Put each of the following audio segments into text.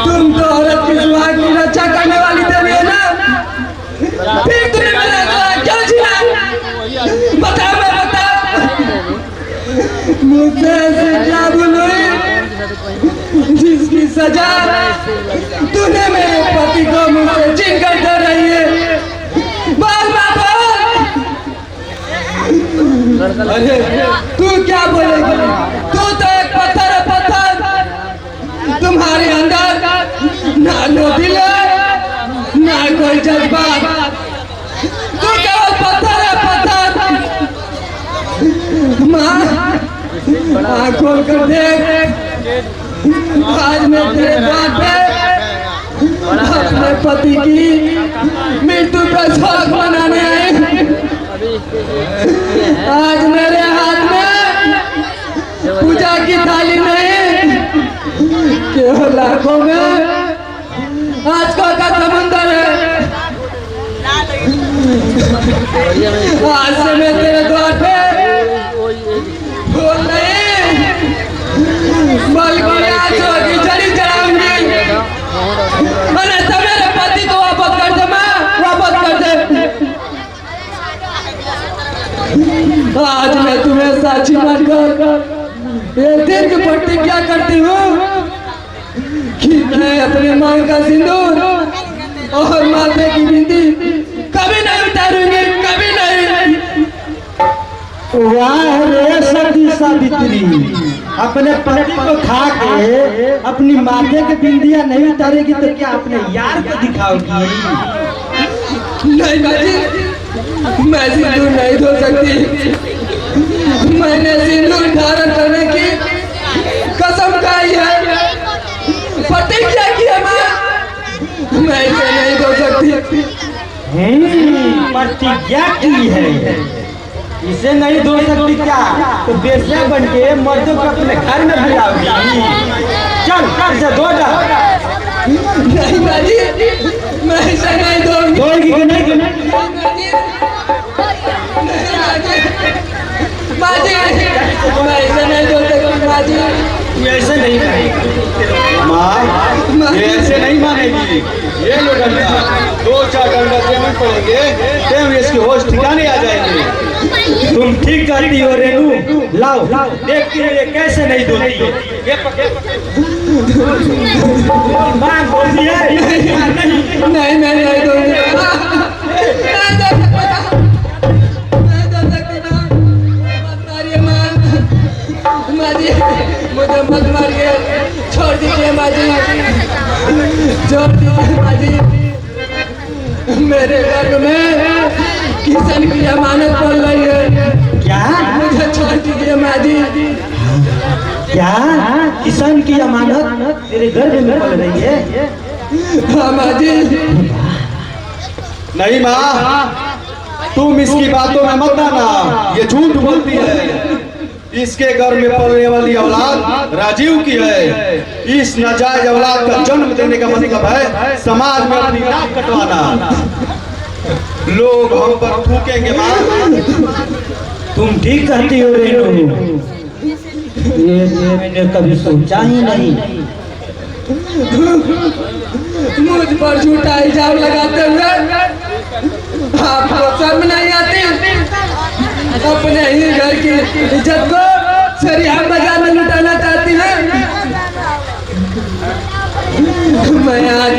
तुम तो औरत की सुहाग की रक्षा करने वाली देवी है ना, फिर तुमने मेरा गला क्यों छीना? बता, मैं बता, मुझसे ऐसे क्या भूल हुई जिसकी सजा तूने मेरे पति को मुझसे छीन कर दे रही है? बोल बाबा। अरे तू क्या बोलेगी? तू तो एक पत्थर है, पत्थर। तुम्हारे अंदर ना दिल है ना कोई जज्बात, तू केवल पत्थर है, पत्थर। माँ आँख खोल कर देख, आज मैं तेरे द्वार पे अपने पति की मृत्यु का शोक मनाने आई। आज मेरे हाथ में पूजा की थाली नहीं, केवल आंखों में आंसुओं का समुंदर है। आज से मैं तेरे द्वार पे फूल नहीं बल्कि आंसुओं की झड़ी चढ़ाऊंगी। मैंने तो मेरे पति को वापस कर दे, माँ वापस कर दे। आज मैं तुम्हें साक्षी मानकर ये दीर्घ प्रतिज्ञा करती हूँ कि मैं अपने मांग का सिंदूर और माथे की बिंदी कभी नहीं उतारूंगी, कभी नहीं। वाह रे सती सावित्री, अपने पति को खा के अपनी माथे की बिंदियां नहीं उतारेगी तो क्या अपने यार को दिखाओगी? नहीं बाजी, मैं सिंदूर नहीं धो सकती। मैंने सिंदूर धारण करने की कसम खाई है, प्रतिज्ञा की है माँ, मैं इसे नहीं धो सकती। प्रतिज्ञा की है, इसे नहीं धो सकती क्या? तो बेस्या बन के मर्दों को अपने घर में बुलाओगी? चल इसे धो डाल। नहीं बाजी, मैं इसे नहीं धोऊंगी। धोएगी कि नहीं? बाजी, मैं इसे नहीं धो सकती बाजी। ऐसे नहीं माँ, ये ऐसे नहीं मानेगी। ये लो डंडा, 2-4 डंडा देने पड़ेंगे, तब इसके होश ठिकाने आ जाएंगे। तुम ठीक कहती हो रेनू, लाओ देखती हो ये कैसे नहीं धोती है। ये माँ बोलती है नहीं मैं नहीं दूंगी, माजी, मुझे मत मारिए, छोड़ दीजिए माजी, छोड़ दीजिए माजी। मेरे घर में किशन की अमानत पड़ रही है। क्या? मुझे छोड़ दीजिए माजी। क्या किसान की अमानत तेरे घर में पड़ रही है? हाँ माजी। नहीं माँ, तुम इसकी बातों में मत आना, ये झूठ बोलती है। इसके घर में पलने वाली औलाद राजीव की है। इस नाजायज औलाद का जन्म देने का मतलब है समाज में अपनी नाक कटवाना। लोग हम पर थूकेंगे माँ। तुम ठीक कहती हो रेनू, ये मैंने कभी सोचा ही नहीं। मुझ पर झूठा इल्जाम लगाते हुए आपको शर्म नहीं आती? अपने ही घर की इज्जत को सरियाम बाजार में लुटाना चाहती है? मैं आज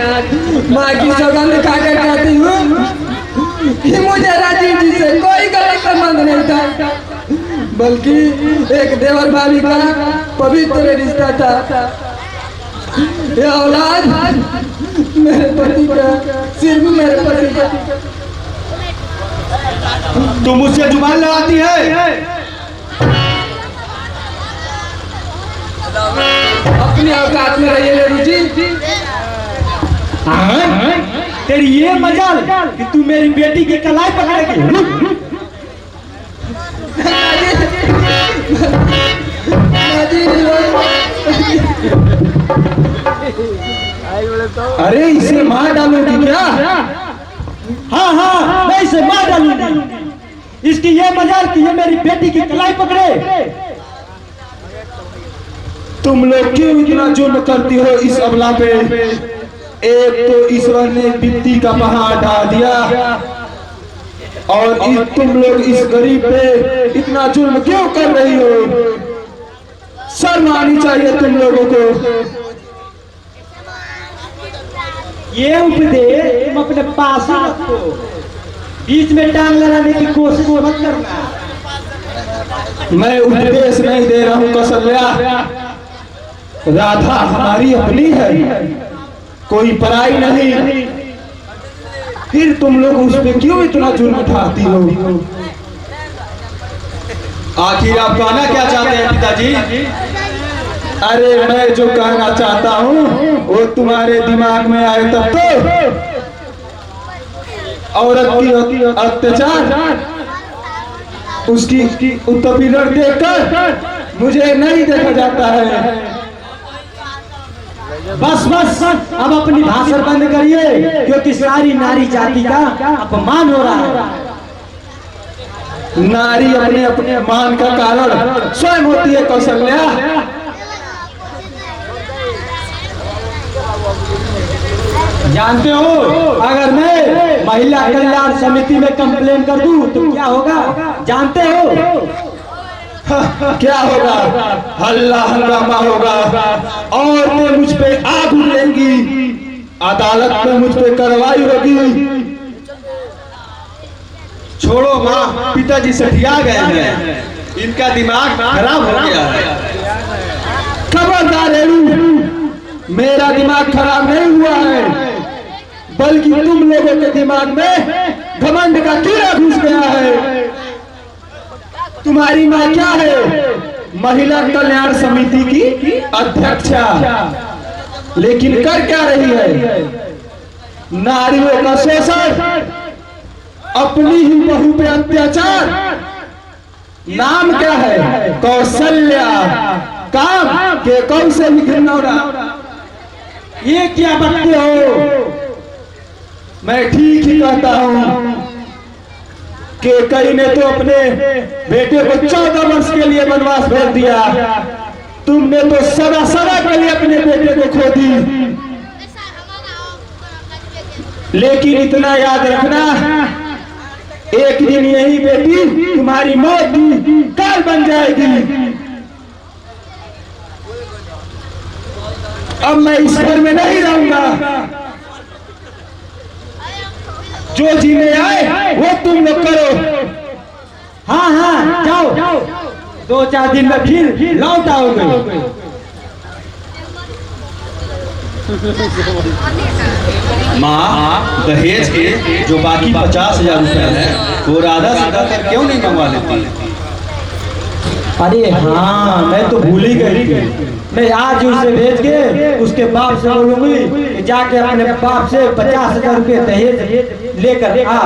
माँ की सौगंध खाकर कहती हूँ कि मुझे राजीव जी से कोई गलत संबंध नहीं था, बल्कि एक देवर भाभी का पवित्र रिश्ता था। ये औलाद मेरे पति का, सिर्फ मेरे पति का। तुम मुझसे जुबान लड़ाती है? अपनी औकात में रहिए रेणु जी। तेरी ये मजाल कि तू मेरी बेटी की कलाई पकड़ेगी। अरे इसे मार डालोगी क्या? हाँ हाँ, मैं इसे मार डालूंगी। इसकी ये मजाल कि ये मेरी बेटी की कलाई पकड़े। तुम लोग क्यों इतना जुर्म करती हो इस अबला पे? एक तो ईश्वर ने वित्ती का पहाड़ ढा दिया और तुम लोग इस गरीब पे इतना जुर्म क्यों कर रही हो? शर्म आनी चाहिए तुम लोगों को। ये उपदेश तुम अपने पास ही रखो, बीच में टांग लगाने की कोशिश मत करना। मैं उपदेश नहीं दे रहा हूं कौशल्या, राधा हमारी अपनी है, कोई पराई नहीं। फिर तुम लोग उस पे क्यों इतना जुर्म उठाती हो? आखिर आप कहना क्या चाहते हैं पिताजी? अरे मैं जो कहना चाहता हूँ वो तुम्हारे दिमाग में आए तब तो। औरत की अत्याचार, उसकी उत्पीड़न देखकर मुझे नहीं देखा जाता है। बस बस अब अपनी भाषण बंद करिए, क्योंकि सारी नारी जाति का अपमान हो रहा है। नारी अपने अपने मान का कारण स्वयं होती है कौशल्या। जानते हो, अगर मैं महिला कल्याण समिति में कंप्लेन कर दूं तो क्या होगा? जानते हो क्या होगा? हल्ला हंगामा होगा, औरतें मुझ पे आग उड़ेंगी, अदालत में मुझ पे कार्रवाई होगी। छोड़ो माँ, पिताजी सठिया गए हैं, इनका दिमाग खराब हो गया है। खबरदार रेणु, मेरा दिमाग खराब नहीं हुआ है, बल्कि तुम लोगों के दिमाग में घमंड का कीड़ा घुस गया है। तुम्हारी माँ क्या है? महिला कल्याण समिति की अध्यक्षा, लेकिन कर क्या रही है? नारियों का शोषण, अपनी ही बहू पे अत्याचार। नाम क्या है? कौशल्या। काम के कौन से भी घिनौना। ये क्या बकते हो? मैं ठीक ही कहता हूँ कि कई ने तो अपने बेटे को 14 वर्ष के लिए वनवास भेज दिया, तुमने तो सदा सदा के लिए अपने बेटे को खो दी। लेकिन इतना याद रखना, एक दिन यही बेटी तुम्हारी मौत की काल बन जाएगी। अब मैं इस घर में नहीं रहूंगा। जो जीने आए वो तुम लोग करो। हाँ हाँ, जाओ, 2-4 दिन में फिर लौट आओगे। माँ, दहेज के जो बाकी 50,000 रुपए है वो राधा से कहकर क्यों नहीं मंगवा लेती? अरे हाँ, मैं तो भूल ही गई थी। मैं आज उसे भेज के उसके बाप से बोलूंगी कि जाके अपने बाप से 50,000 रुपये दहेज लेकर आ।